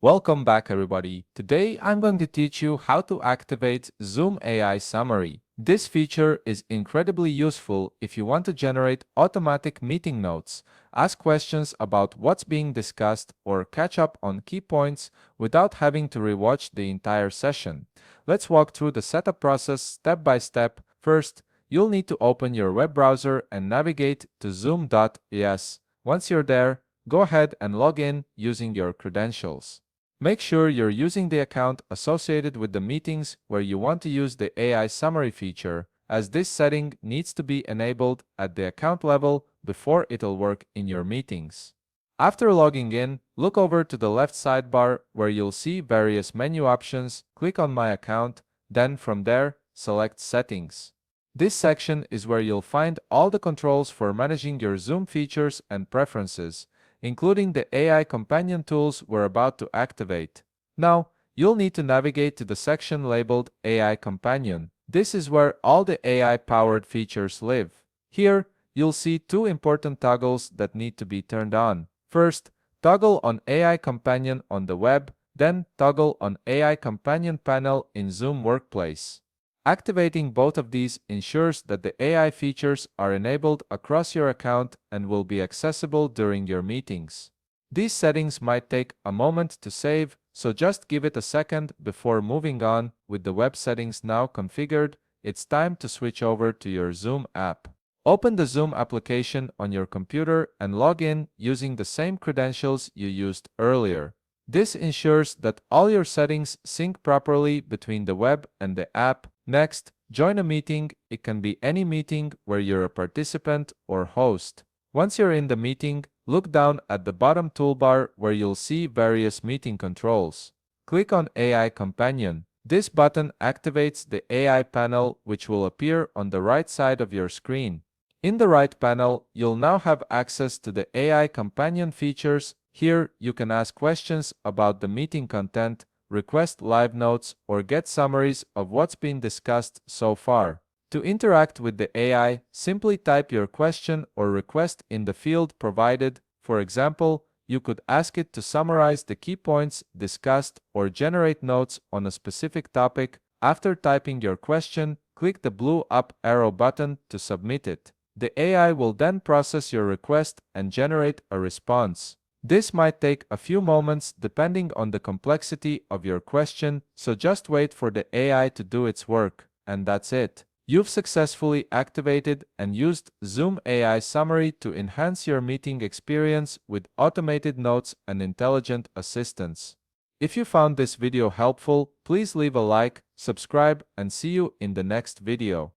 Welcome back everybody. Today I'm going to teach you how to activate Zoom AI Summary. This feature is incredibly useful if you want to generate automatic meeting notes, ask questions about what's being discussed, or catch up on key points without having to rewatch the entire session. Let's walk through the setup process step by step. First, you'll need to open your web browser and navigate to zoom.es. Once you're there, go ahead and log in using your credentials. Make sure you're using the account associated with the meetings where you want to use the AI summary feature, as this setting needs to be enabled at the account level before it'll work in your meetings. After logging in, look over to the left sidebar where you'll see various menu options, click on My Account, then from there, select Settings. This section is where you'll find all the controls for managing your Zoom features and preferences, including the AI companion tools we're about to activate. Now, you'll need to navigate to the section labeled AI Companion. This is where all the AI-powered features live. Here, you'll see two important toggles that need to be turned on. First, toggle on AI Companion on the web, then toggle on AI Companion panel in Zoom Workplace. Activating both of these ensures that the AI features are enabled across your account and will be accessible during your meetings. These settings might take a moment to save, so just give it a second before moving on. With the web settings now configured, it's time to switch over to your Zoom app. Open the Zoom application on your computer and log in using the same credentials you used earlier. This ensures that all your settings sync properly between the web and the app. Next, join a meeting. It can be any meeting where you're a participant or host. Once you're in the meeting, look down at the bottom toolbar where you'll see various meeting controls. Click on AI Companion. This button activates the AI panel, which will appear on the right side of your screen. In the right panel, you'll now have access to the AI Companion features. Here, you can ask questions about the meeting content, request live notes, or get summaries of what's been discussed so far. To interact with the AI, simply type your question or request in the field provided. For example, you could ask it to summarize the key points discussed or generate notes on a specific topic. After typing your question, click the blue up arrow button to submit it. The AI will then process your request and generate a response. This might take a few moments depending on the complexity of your question, so just wait for the AI to do its work, and that's it. You've successfully activated and used Zoom AI Summary to enhance your meeting experience with automated notes and intelligent assistants. If you found this video helpful, please leave a like, subscribe, and see you in the next video.